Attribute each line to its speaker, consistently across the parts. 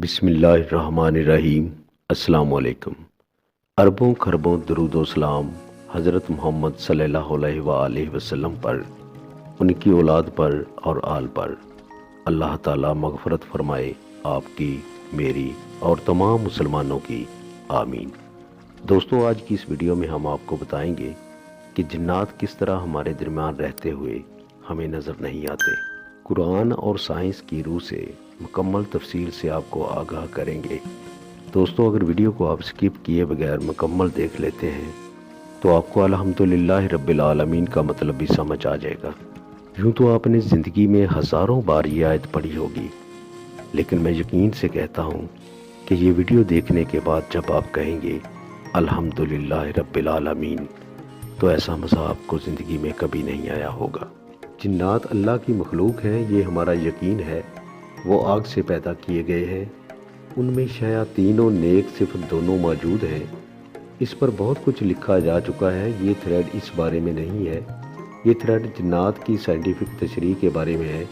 Speaker 1: بسم اللہ الرحمن الرحیم۔ السلام علیکم۔ اربوں خربوں درود و سلام حضرت محمد صلی اللہ علیہ وآلہ وسلم پر، ان کی اولاد پر اور آل پر۔ اللہ تعالیٰ مغفرت فرمائے آپ کی، میری اور تمام مسلمانوں کی، آمین۔ دوستو، آج کی اس ویڈیو میں ہم آپ کو بتائیں گے کہ جنات کس طرح ہمارے درمیان رہتے ہوئے ہمیں نظر نہیں آتے۔ قرآن اور سائنس کی روح سے مکمل تفصیل سے آپ کو آگاہ کریں گے۔ دوستو، اگر ویڈیو کو آپ سکپ کیے بغیر مکمل دیکھ لیتے ہیں تو آپ کو الحمدللہ رب العالمین کا مطلب بھی سمجھ آ جائے گا۔ یوں تو آپ نے زندگی میں ہزاروں بار یہ آیت پڑھی ہوگی، لیکن میں یقین سے کہتا ہوں کہ یہ ویڈیو دیکھنے کے بعد جب آپ کہیں گے الحمدللہ رب العالمین، تو ایسا مزہ آپ کو زندگی میں کبھی نہیں آیا ہوگا۔ جنات اللہ کی مخلوق ہیں، یہ ہمارا یقین ہے۔ وہ آگ سے پیدا کیے گئے ہیں، ان میں شیاطین و نیک صفت دونوں موجود ہیں۔ اس پر بہت کچھ لکھا جا چکا ہے، یہ تھریڈ اس بارے میں نہیں ہے۔ یہ تھریڈ جنات کی سائنٹیفک تشریح کے بارے میں ہے،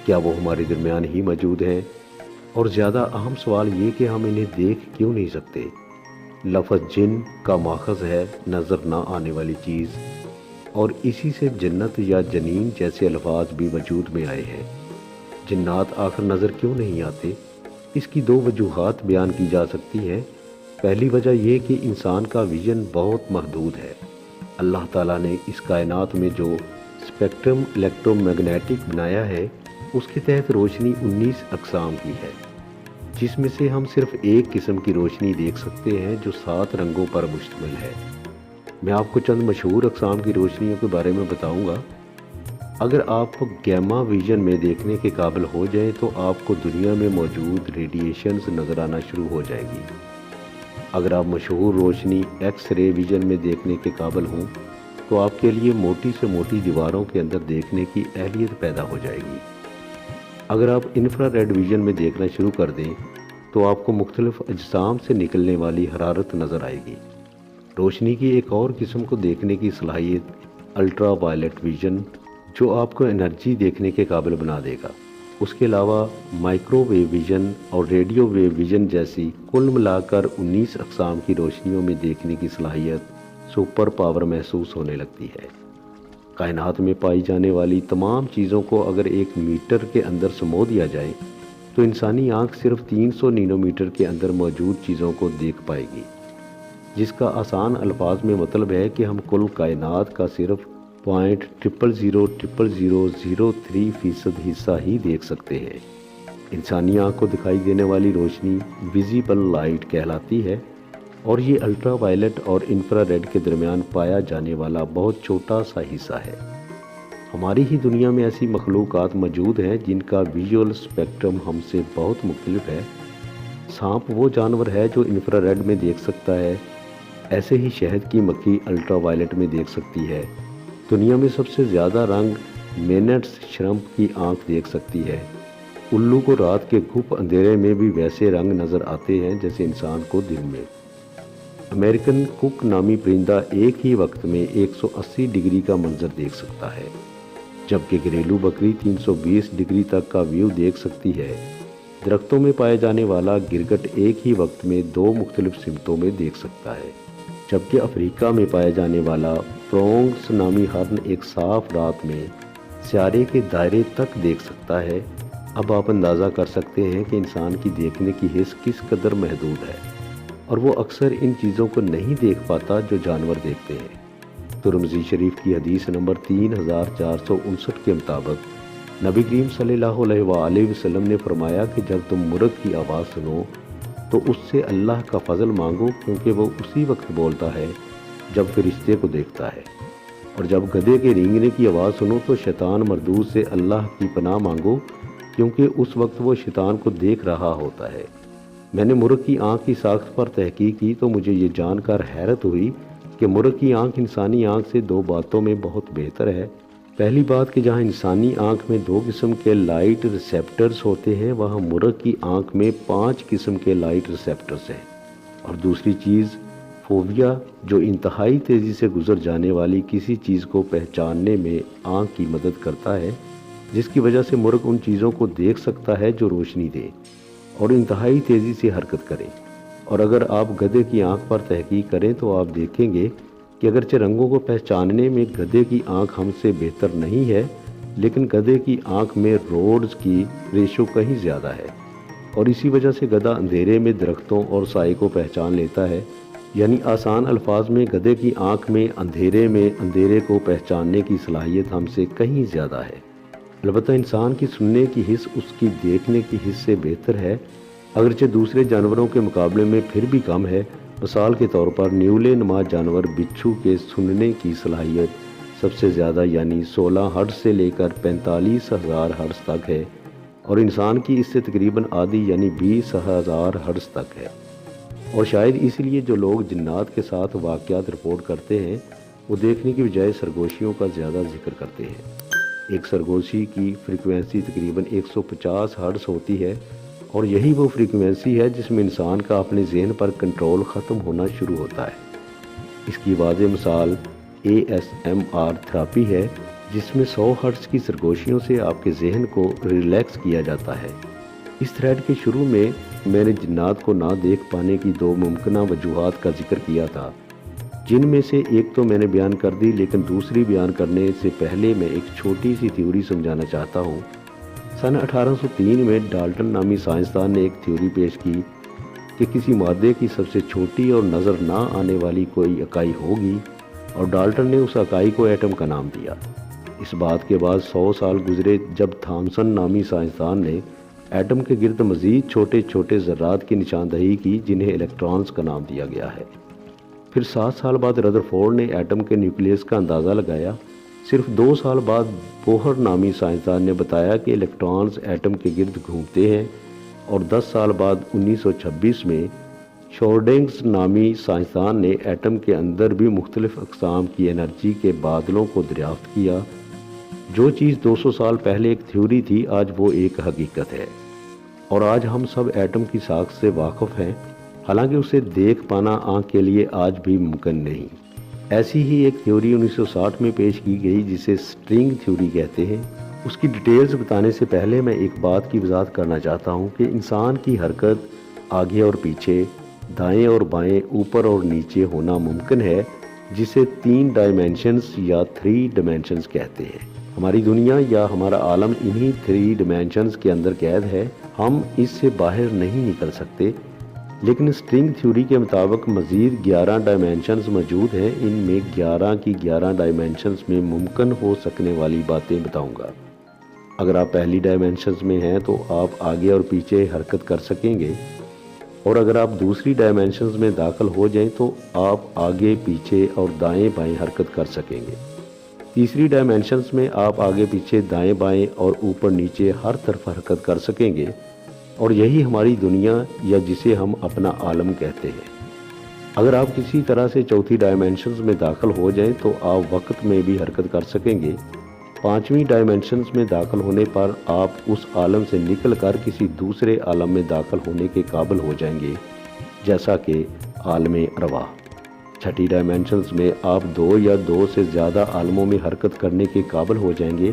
Speaker 1: کیا وہ ہمارے درمیان ہی موجود ہیں، اور زیادہ اہم سوال یہ کہ ہم انہیں دیکھ کیوں نہیں سکتے۔ لفظ جن کا ماخذ ہے نظر نہ آنے والی چیز، اور اسی سے جنت یا جنین جیسے الفاظ بھی وجود میں آئے ہیں۔ جنات آخر نظر کیوں نہیں آتے؟ اس کی دو وجوہات بیان کی جا سکتی ہیں۔ پہلی وجہ یہ کہ انسان کا ویژن بہت محدود ہے۔ اللہ تعالیٰ نے اس کائنات میں جو اسپیکٹرم الیکٹرو میگنیٹک بنایا ہے، اس کے تحت روشنی 19 اقسام کی ہے، جس میں سے ہم صرف ایک قسم کی روشنی دیکھ سکتے ہیں جو 7 رنگوں پر مشتمل ہے۔ میں آپ کو چند مشہور اقسام کی روشنیوں کے بارے میں بتاؤں گا۔ اگر آپ گیما ویژن میں دیکھنے کے قابل ہو جائیں تو آپ کو دنیا میں موجود ریڈیشنز نظر آنا شروع ہو جائے گی۔ اگر آپ مشہور روشنی ایکس رے ویژن میں دیکھنے کے قابل ہوں تو آپ کے لیے موٹی سے موٹی دیواروں کے اندر دیکھنے کی اہلیت پیدا ہو جائے گی۔ اگر آپ انفرا ریڈ ویژن میں دیکھنا شروع کر دیں تو آپ کو مختلف اجسام سے نکلنے والی حرارت نظر آئے گی۔ روشنی کی ایک اور قسم کو دیکھنے کی صلاحیت الٹرا وائلٹ ویژن، جو آپ کو انرجی دیکھنے کے قابل بنا دے گا۔ اس کے علاوہ مائکرو ویو ویژن اور ریڈیو ویو ویژن جیسی کل ملا کر 19 اقسام کی روشنیوں میں دیکھنے کی صلاحیت سپر پاور محسوس ہونے لگتی ہے۔ کائنات میں پائی جانے والی تمام چیزوں کو اگر 1 میٹر کے اندر سمو دیا جائے تو انسانی آنکھ صرف 300 نینومیٹر کے اندر موجود چیزوں کو دیکھ پائے گی، جس کا آسان الفاظ میں مطلب ہے کہ ہم کل کائنات کا صرف 0.000003% حصہ ہی دیکھ سکتے ہیں۔ انسانی آنکھ کو دکھائی دینے والی روشنی ویزیبل لائٹ کہلاتی ہے، اور یہ الٹرا وائلٹ اور انفرا ریڈ کے درمیان پایا جانے والا بہت چھوٹا سا حصہ ہے۔ ہماری ہی دنیا میں ایسی مخلوقات موجود ہیں جن کا ویژول اسپیکٹرم ہم سے بہت مختلف ہے۔ سانپ وہ جانور ہے جو انفرا ریڈ میں دیکھ سکتا ہے، ایسے ہی شہد کی مکھی الٹرا وائلٹ میں دیکھ سکتی ہے۔ دنیا میں سب سے زیادہ رنگ مینٹس شرمپ کی آنکھ دیکھ سکتی ہے۔ الو کو رات کے گھپ اندھیرے میں بھی ویسے رنگ نظر آتے ہیں جیسے انسان کو دن میں۔ امریکن کک نامی پرندہ ایک ہی وقت میں 180 ڈگری کا منظر دیکھ سکتا ہے، جبکہ گھریلو بکری 320 ڈگری تک کا ویو دیکھ سکتی ہے۔ درختوں میں پائے جانے والا گرگٹ ایک ہی وقت میں 2 مختلف سمتوں میں دیکھ سکتا ہے، جبکہ افریقہ میں پائے جانے والا پرونگس نامی ہرن ایک صاف رات میں سیارے کے دائرے تک دیکھ سکتا ہے۔ اب آپ اندازہ کر سکتے ہیں کہ انسان کی دیکھنے کی حس کس قدر محدود ہے، اور وہ اکثر ان چیزوں کو نہیں دیکھ پاتا جو جانور دیکھتے ہیں۔ ترمذی شریف کی حدیث نمبر 3459 کے مطابق نبی کریم صلی اللہ علیہ وآلہ وسلم نے فرمایا کہ جب تم مرغ کی آواز سنو تو اس سے اللہ کا فضل مانگو، کیونکہ وہ اسی وقت بولتا ہے جب فرشتے کو دیکھتا ہے، اور جب گدھے کے رینگنے کی آواز سنو تو شیطان مردود سے اللہ کی پناہ مانگو، کیونکہ اس وقت وہ شیطان کو دیکھ رہا ہوتا ہے۔ میں نے مرغ کی آنکھ کی ساخت پر تحقیق کی تو مجھے یہ جان کر حیرت ہوئی کہ مرغ کی آنکھ انسانی آنکھ سے 2 باتوں میں بہت بہتر ہے۔ پہلی بات کہ جہاں انسانی آنکھ میں 2 قسم کے لائٹ ریسیپٹرز ہوتے ہیں، وہاں مرغ کی آنکھ میں 5 قسم کے لائٹ ریسیپٹرز ہیں۔ اور دوسری چیز فوبیا، جو انتہائی تیزی سے گزر جانے والی کسی چیز کو پہچاننے میں آنکھ کی مدد کرتا ہے، جس کی وجہ سے مرغ ان چیزوں کو دیکھ سکتا ہے جو روشنی دے۔ اور انتہائی تیزی سے حرکت کریں۔ اور اگر آپ گدھے کی آنکھ پر تحقیق کریں تو آپ دیکھیں گے کہ اگرچہ رنگوں کو پہچاننے میں گدھے کی آنکھ ہم سے بہتر نہیں ہے، لیکن گدھے کی آنکھ میں روڈز کی ریشو کہیں زیادہ ہے، اور اسی وجہ سے گدھا اندھیرے میں درختوں اور سائے کو پہچان لیتا ہے۔ یعنی آسان الفاظ میں گدھے کی آنکھ میں اندھیرے کو پہچاننے کی صلاحیت ہم سے کہیں زیادہ ہے۔ البتہ انسان کی سننے کی حس اس کی دیکھنے کی حس سے بہتر ہے، اگرچہ دوسرے جانوروں کے مقابلے میں پھر بھی کم ہے۔ مثال کے طور پر نیولے نما جانور بچھو کے سننے کی صلاحیت سب سے زیادہ یعنی 16 ہرٹز سے لے کر 45,000 ہرٹز تک ہے، اور انسان کی اس سے تقریباً آدھی یعنی 20,000 ہرٹز تک ہے۔ اور شاید اس لیے جو لوگ جنات کے ساتھ واقعات رپورٹ کرتے ہیں وہ دیکھنے کی بجائے سرگوشیوں کا زیادہ ذکر کرتے ہیں۔ ایک سرگوشی کی فریکوینسی تقریباً 150 ہرٹز ہوتی ہے، اور یہی وہ فریکوینسی ہے جس میں انسان کا اپنے ذہن پر کنٹرول ختم ہونا شروع ہوتا ہے۔ اس کی واضح مثال ASMR تھراپی ہے، جس میں 100 ہرٹز کی سرگوشیوں سے آپ کے ذہن کو ریلیکس کیا جاتا ہے۔ اس تھریڈ کے شروع میں نے جنات کو نہ دیکھ پانے کی 2 ممکنہ وجوہات کا ذکر کیا تھا، جن میں سے ایک تو میں نے بیان کر دی، لیکن دوسری بیان کرنے سے پہلے میں ایک چھوٹی سی تھیوری سمجھانا چاہتا ہوں۔ سن 1803 میں ڈالٹن نامی سائنسدان نے ایک تھیوری پیش کی کہ کسی مادے کی سب سے چھوٹی اور نظر نہ آنے والی کوئی اکائی ہوگی، اور ڈالٹن نے اس اکائی کو ایٹم کا نام دیا۔ اس بات کے بعد 100 سال گزرے جب تھامسن نامی سائنسدان نے ایٹم کے گرد مزید چھوٹے چھوٹے ذرات کی نشاندہی کی جنہیں الیکٹرانز کا نام دیا گیا ہے۔ پھر 7 سال بعد ردرفورڈ نے ایٹم کے نیوکلیس کا اندازہ لگایا۔ صرف 2 سال بعد بوہر نامی سائنسدان نے بتایا کہ الیکٹرانز ایٹم کے گرد گھومتے ہیں، اور 10 سال بعد 1926 میں شورڈنگز نامی سائنسدان نے ایٹم کے اندر بھی مختلف اقسام کی انرجی کے بادلوں کو دریافت کیا۔ جو چیز 200 سال پہلے ایک تھیوری تھی، آج وہ ایک حقیقت ہے، اور آج ہم سب ایٹم کی ساخت سے واقف ہیں، حالانکہ اسے دیکھ پانا آنکھ کے لیے آج بھی ممکن نہیں۔ ایسی ہی ایک تھیوری 1960 میں پیش کی گئی جسے سٹرنگ تھیوری کہتے ہیں۔ اس کی ڈیٹیلز بتانے سے پہلے میں ایک بات کی وضاحت کرنا چاہتا ہوں کہ انسان کی حرکت آگے اور پیچھے، دائیں اور بائیں، اوپر اور نیچے ہونا ممکن ہے، جسے 3 ڈائمینشنز یا 3 ڈائمینشنز کہتے ہیں۔ ہماری دنیا یا ہمارا عالم انہی 3 ڈائمینشنز کے اندر قید ہے، ہم اس سے باہر نہیں نکل سکتے۔ لیکن سٹرنگ تھیوری کے مطابق مزید 11 ڈائمینشنز موجود ہیں۔ ان میں 11 کی 11 ڈائمینشنز میں ممکن ہو سکنے والی باتیں بتاؤں گا۔ اگر آپ پہلی ڈائمینشنز میں ہیں تو آپ آگے اور پیچھے حرکت کر سکیں گے، اور اگر آپ دوسری ڈائمینشنز میں داخل ہو جائیں تو آپ آگے پیچھے اور دائیں بائیں حرکت کر سکیں گے۔ تیسری ڈائمینشنز میں آپ آگے پیچھے، دائیں بائیں اور اوپر نیچے ہر طرف حرکت کر سکیں گے، اور یہی ہماری دنیا یا جسے ہم اپنا عالم کہتے ہیں۔ اگر آپ کسی طرح سے چوتھی ڈائمینشنز میں داخل ہو جائیں تو آپ وقت میں بھی حرکت کر سکیں گے۔ 5ویں ڈائمینشنز میں داخل ہونے پر آپ اس عالم سے نکل کر کسی دوسرے عالم میں داخل ہونے کے قابل ہو جائیں گے، جیسا کہ عالم ارواح۔ 6ٹھی ڈائمینشنز میں آپ 2 یا 2 سے زیادہ عالموں میں حرکت کرنے کے قابل ہو جائیں گے،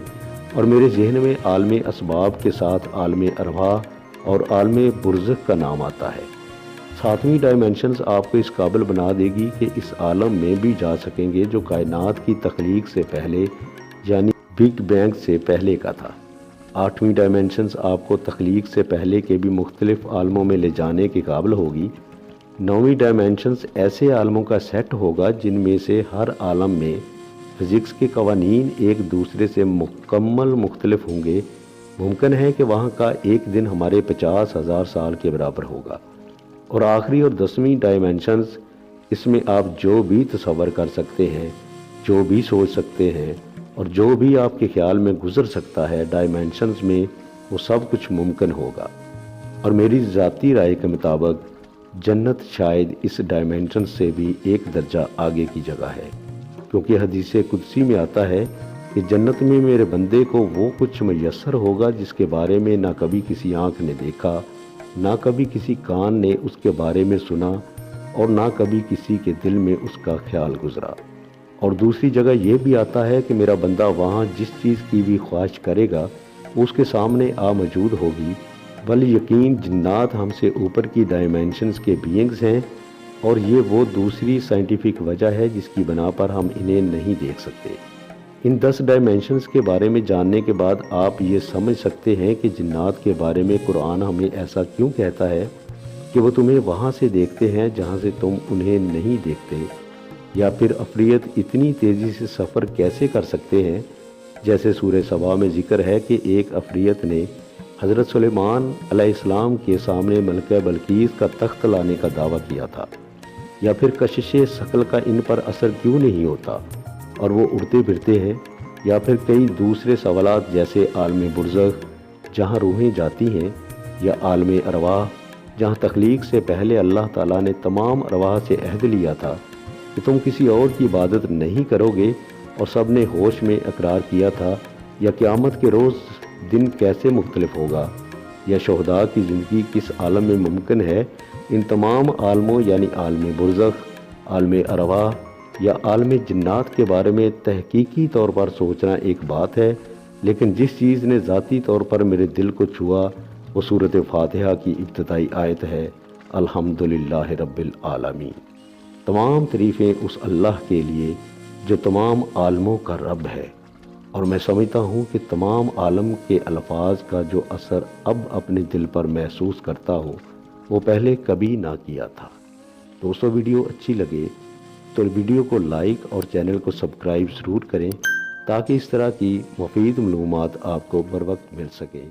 Speaker 1: اور میرے ذہن میں عالم اسباب کے ساتھ عالم ارواح اور عالم برزخ کا نام آتا ہے۔ 7ویں ڈائمینشنز آپ کو اس قابل بنا دے گی کہ اس عالم میں بھی جا سکیں گے جو کائنات کی تخلیق سے پہلے یعنی بگ بینگ سے پہلے کا تھا۔ 8ویں ڈائمینشنز آپ کو تخلیق سے پہلے کے بھی مختلف عالموں میں لے جانے کے قابل ہوگی۔ 9ویں ڈائمینشنز ایسے عالموں کا سیٹ ہوگا جن میں سے ہر عالم میں فزکس کے قوانین ایک دوسرے سے مکمل مختلف ہوں گے۔ ممکن ہے کہ وہاں کا ایک دن ہمارے 50,000 سال کے برابر ہوگا۔ اور آخری اور 10ویں ڈائمینشنز، اس میں آپ جو بھی تصور کر سکتے ہیں، جو بھی سوچ سکتے ہیں، اور جو بھی آپ کے خیال میں گزر سکتا ہے ڈائمینشنز میں، وہ سب کچھ ممکن ہوگا۔ اور میری ذاتی رائے کے مطابق جنت شاید اس ڈائمینشن سے بھی ایک درجہ آگے کی جگہ ہے، کیونکہ حدیث قدسی میں آتا ہے کہ جنت میں میرے بندے کو وہ کچھ میسر ہوگا جس کے بارے میں نہ کبھی کسی آنکھ نے دیکھا، نہ کبھی کسی کان نے اس کے بارے میں سنا، اور نہ کبھی کسی کے دل میں اس کا خیال گزرا۔ اور دوسری جگہ یہ بھی آتا ہے کہ میرا بندہ وہاں جس چیز کی بھی خواہش کرے گا وہ اس کے سامنے موجود ہوگی، بل یقین جنات ہم سے اوپر کی ڈائمینشنز کے بینگز ہیں، اور یہ وہ دوسری سائنٹیفک وجہ ہے جس کی بنا پر ہم انہیں نہیں دیکھ سکتے۔ ان 10 ڈائمینشنز کے بارے میں جاننے کے بعد آپ یہ سمجھ سکتے ہیں کہ جنات کے بارے میں قرآن ہمیں ایسا کیوں کہتا ہے کہ وہ تمہیں وہاں سے دیکھتے ہیں جہاں سے تم انہیں نہیں دیکھتے، یا پھر عفریت اتنی تیزی سے سفر کیسے کر سکتے ہیں، جیسے سورہ سبا میں ذکر ہے کہ ایک عفریت نے حضرت سلیمان علیہ السلام کے سامنے ملکہ بلقیس کا تخت لانے کا دعویٰ کیا تھا، یا پھر کشش ثقل کا ان پر اثر کیوں نہیں ہوتا اور وہ اڑتے پھرتے ہیں، یا پھر کئی دوسرے سوالات جیسے عالم برزخ جہاں روحیں جاتی ہیں، یا عالم ارواح جہاں تخلیق سے پہلے اللہ تعالیٰ نے تمام ارواح سے عہد لیا تھا کہ تم کسی اور کی عبادت نہیں کرو گے، اور سب نے ہوش میں اقرار کیا تھا، یا قیامت کے روز دن کیسے مختلف ہوگا، یا شہداء کی زندگی کس عالم میں ممکن ہے۔ ان تمام عالموں یعنی عالم برزخ، عالم ارواح یا عالم جنات کے بارے میں تحقیقی طور پر سوچنا ایک بات ہے، لیکن جس چیز نے ذاتی طور پر میرے دل کو چھوا وہ سورۃ فاتحہ کی ابتدائی آیت ہے، الحمدللہ رب العالمین۔ تمام تعریفیں اس اللہ کے لیے جو تمام عالموں کا رب ہے، اور میں سمجھتا ہوں کہ تمام عالم کے الفاظ کا جو اثر اب اپنے دل پر محسوس کرتا ہوں وہ پہلے کبھی نہ کیا تھا۔ دوستو، ویڈیو اچھی لگے تو ویڈیو کو لائک اور چینل کو سبسکرائب ضرور کریں تاکہ اس طرح کی مفید معلومات آپ کو بر وقت مل سکیں۔